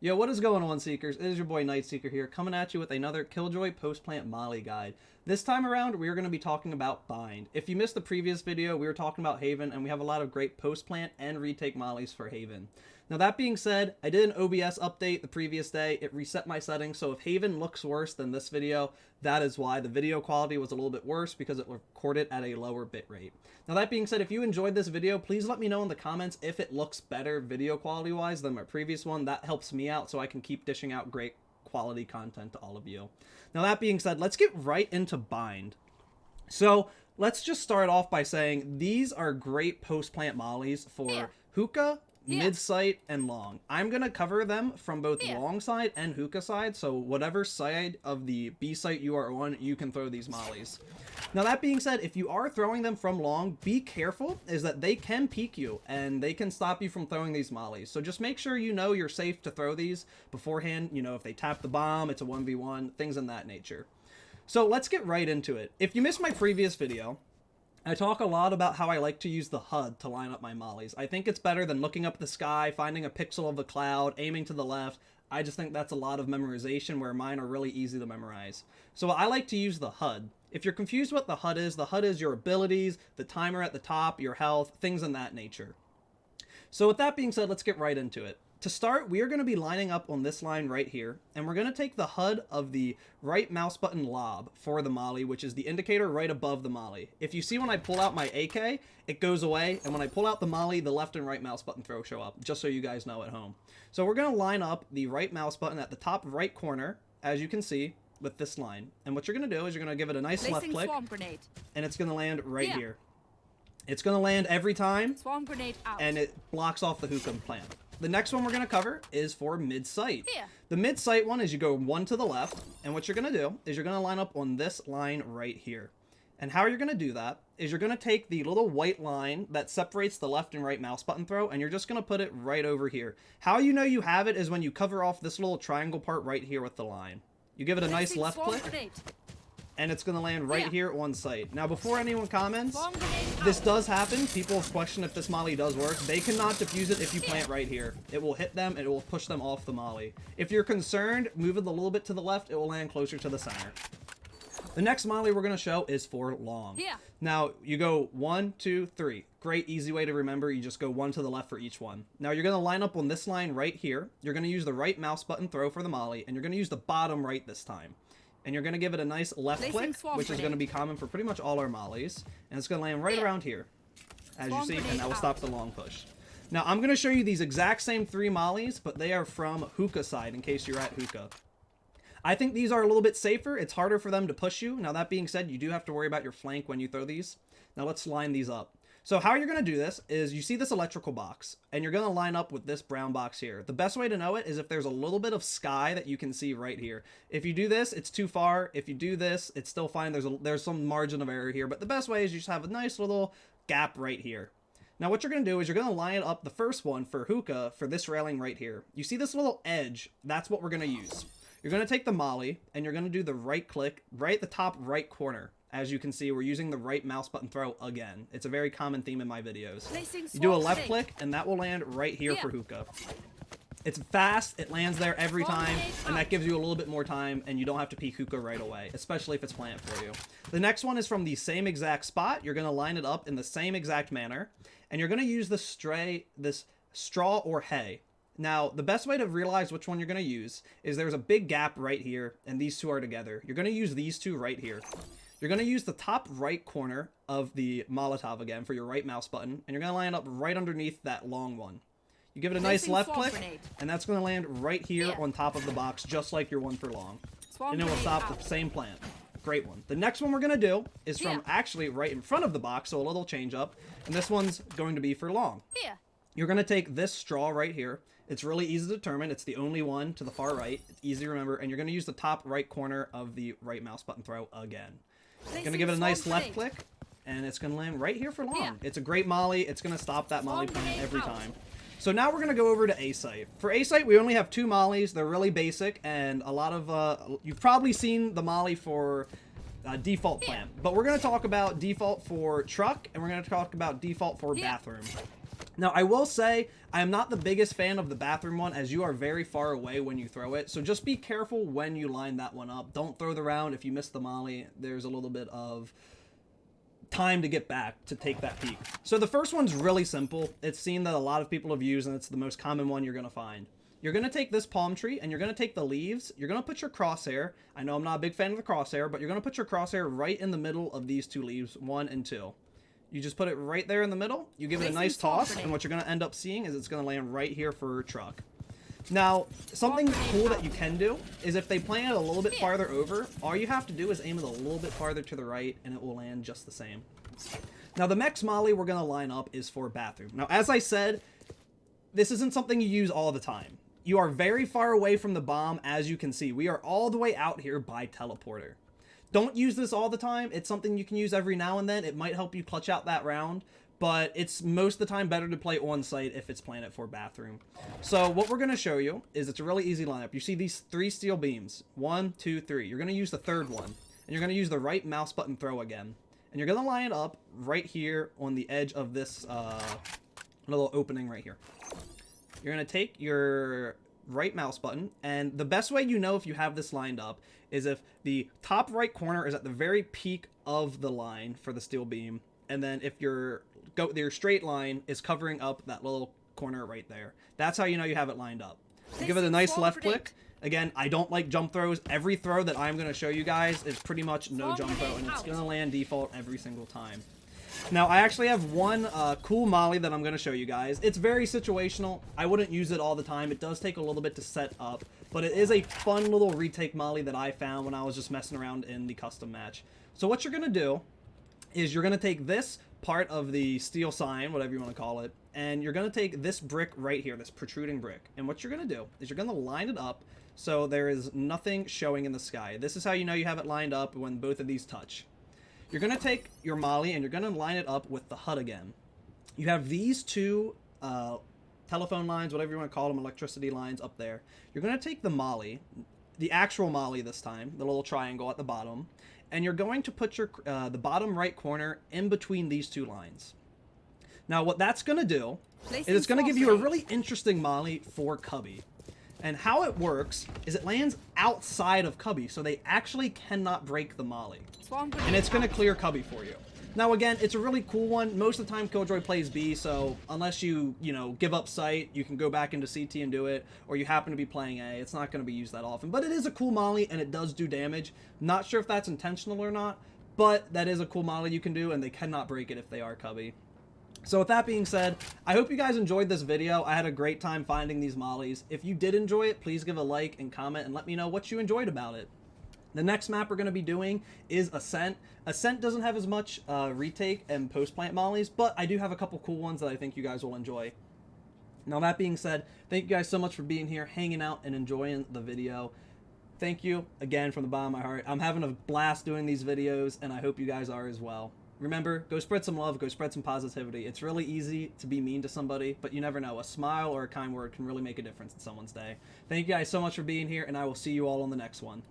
Yo, what is going on, Seekers? It is your boy Night Seeker here, coming at you with another Killjoy post-plant molly guide. This time around, we are going to be talking about Bind. If you missed the previous video, we were talking about Haven, and we have a lot of great post-plant and retake mollies for Haven. Now, that being said, I did an OBS update the previous day. It reset my settings, so if Haven looks worse than this video, that is why. The video quality was a little bit worse because it recorded at a lower bitrate. Now, that being said, if you enjoyed this video, please let me know in the comments if it looks better video quality-wise than my previous one. That helps me out so I can keep dishing out great quality content to all of you. Now, that being said, let's get right into Bind. So, let's just start off by saying these are great post-plant mollies for Hookah, mid-sight, and long. I'm going to cover them from both long side and Hookah side, so whatever side of the B site you are on, you can throw these mollies. Now, that being said, if you are throwing them from long, be careful, is that they can peek you, and they can stop you from throwing these mollies. So just make sure you know you're safe to throw these beforehand. You know, if they tap the bomb, it's a 1v1, things in that nature. So let's get right into it. If you missed my previous video, I talk a lot about how I like to use the HUD to line up my mollies. I think it's better than looking up the sky, finding a pixel of the cloud, aiming to the left. I just think that's a lot of memorization where mine are really easy to memorize. So I like to use the HUD. If you're confused what the HUD is your abilities, the timer at the top, your health, things in that nature. So with that being said, let's get right into it. To start, we are going to be lining up on this line right here, and we're going to take the HUD of the right mouse button lob for the molly, which is the indicator right above the molly. If you see when I pull out my AK, it goes away, and when I pull out the molly, the left and right mouse button throw show up, just so you guys know at home. So we're going to line up the right mouse button at the top right corner, as you can see, with this line. And what you're going to do is you're going to give it a nice left click, and it's going to land right here. It's going to land every time, and it blocks off the Hookah Plant. The next one we're going to cover is for mid-sight. The mid-sight one is you go one to the left, and what you're going to do is you're going to line up on this line right here. And how you're going to do that is you're going to take the little white line that separates the left and right mouse button throw, and you're just going to put it right over here. How you know you have it is when you cover off this little triangle part right here with the line. You give it a nice left click, and it's going to land right here on site. Now, before anyone comments, this does happen. People have questioned if this molly does work. They cannot defuse it if you plant right here. It will hit them, and it will push them off the molly. If you're concerned, move it a little bit to the left. It will land closer to the center. The next molly we're going to show is for long. Now, you go 1, 2, 3. Great, easy way to remember. You just go one to the left for each one. Now, you're going to line up on this line right here. You're going to use the right mouse button throw for the molly, and you're going to use the bottom right this time. And you're going to give it a nice left click, which is going to be common for pretty much all our mollies. And it's going to land right around here, as you see, and that will stop the long push. Now, I'm going to show you these exact same 3 mollies, but they are from Hookah side, in case you're at Hookah. I think these are a little bit safer. It's harder for them to push you. Now, that being said, you do have to worry about your flank when you throw these. Now, let's line these up. So how you're going to do this is you see this electrical box, and you're going to line up with this brown box here. The best way to know it is if there's a little bit of sky that you can see right here. If you do this, it's too far. If you do this, it's still fine. There's some margin of error here, but the best way is you just have a nice little gap right here. Now, what you're going to do is you're going to line up the first one for Hookah for this railing right here. You see this little edge? That's what we're going to use. You're going to take the molly, and you're going to do the right click right at the top right corner. As you can see, we're using the right mouse button throw again. It's a very common theme in my videos. You do a left click, and that will land right here for Hookah. It's fast, it lands there every time, and that gives you a little bit more time, and you don't have to peek Hookah right away, especially if it's plant for you. The next one is from the same exact spot. You're going to line it up in the same exact manner, and you're going to use this straw or hay. Now, the best way to realize which one you're going to use is there's a big gap right here, and these two are together. You're going to use these two right here. You're going to use the top right corner of the Molotov again for your right mouse button, and you're going to line it up right underneath that long one. You give it a nice left click, and that's going to land right here on top of the box, just like your one for long. And it will stop the same plant. Great one. The next one we're going to do is from actually right in front of the box, so a little change up, and this one's going to be for long. You're going to take this straw right here. It's really easy to determine. It's the only one to the far right. It's easy to remember, and you're going to use the top right corner of the right mouse button throw again. You're going to give it a nice left click, and it's going to land right here for long. It's a great molly. It's going to stop that molly plant every time. So now we're going to go over to A-Site. For A-Site, we only have 2 mollies. They're really basic, and a lot of, you've probably seen the molly for default plant. But we're going to talk about default for truck, and we're going to talk about default for bathroom. Now, I will say, I am not the biggest fan of the bathroom one, as you are very far away when you throw it. So just be careful when you line that one up. Don't throw the round. If you miss the molly, there's a little bit of time to get back to take that peek. So the first one's really simple. It's seen that a lot of people have used, and it's the most common one you're going to find. You're going to take this palm tree, and you're going to take the leaves. You're going to put your crosshair. I know I'm not a big fan of the crosshair, but you're going to put your crosshair right in the middle of these two leaves, 1 and 2. You just put it right there in the middle. You give it a nice toss, and what you're going to end up seeing is it's going to land right here for truck. Now, something cool that you can do is if they plant it a little bit farther over, all you have to do is aim it a little bit farther to the right, and it will land just the same. Now, the next molly we're going to line up is for bathroom. Now, as I said, this isn't something you use all the time. You are very far away from the bomb, as you can see. We are all the way out here by teleporter. Don't use this all the time. It's something you can use every now and then. It might help you clutch out that round, but it's most of the time better to play on site if it's planted for bathroom. So what we're going to show you is it's a really easy lineup. You see these 3 steel beams. 1, 2, 3. You're going to use the third one, and you're going to use the right mouse button throw again. And you're going to line it up right here on the edge of this little opening right here. You're going to take your right mouse button, and the best way you know if you have this lined up is if the top right corner is at the very peak of the line for the steel beam, and then if your straight line is covering up that little corner right there. That's how you know you have it lined up. You give it a nice left click. Again, I don't like jump throws. Every throw that I'm going to show you guys is pretty much no jump throw, and it's going to land default every single time. Now, I actually have one cool molly that I'm going to show you guys. It's very situational. I wouldn't use it all the time. It does take a little bit to set up, but it is a fun little retake molly that I found when I was just messing around in the custom match. So what you're going to do is you're going to take this part of the steel sign, whatever you want to call it, and you're going to take this brick right here, this protruding brick. And what you're going to do is you're going to line it up so there is nothing showing in the sky. This is how you know you have it lined up when both of these touch. You're going to take your molly and you're going to line it up with the HUD again. You have these two telephone lines, whatever you want to call them, electricity lines up there. You're going to take the molly, the actual molly this time, the little triangle at the bottom, and you're going to put your the bottom right corner in between these two lines. Now, what that's going to do is it's going to give you a really interesting molly for Cubby. And how it works is it lands outside of Cubby, so they actually cannot break the molly. And it's going to clear Cubby for you. Now, again, it's a really cool one. Most of the time, Killjoy plays B, so unless you give up sight, you can go back into CT and do it, or you happen to be playing A. It's not going to be used that often. But it is a cool molly, and it does do damage. Not sure if that's intentional or not, but that is a cool molly you can do, and they cannot break it if they are Cubby. So with that being said, I hope you guys enjoyed this video. I had a great time finding these mollies. If you did enjoy it, please give a like and comment and let me know what you enjoyed about it. The next map we're going to be doing is Ascent. Ascent doesn't have as much retake and post-plant mollies, but I do have a couple cool ones that I think you guys will enjoy. Now that being said, thank you guys so much for being here, hanging out, and enjoying the video. Thank you again from the bottom of my heart. I'm having a blast doing these videos, and I hope you guys are as well. Remember, go spread some love, go spread some positivity. It's really easy to be mean to somebody, but you never know. A smile or a kind word can really make a difference in someone's day. Thank you guys so much for being here, and I will see you all on the next one.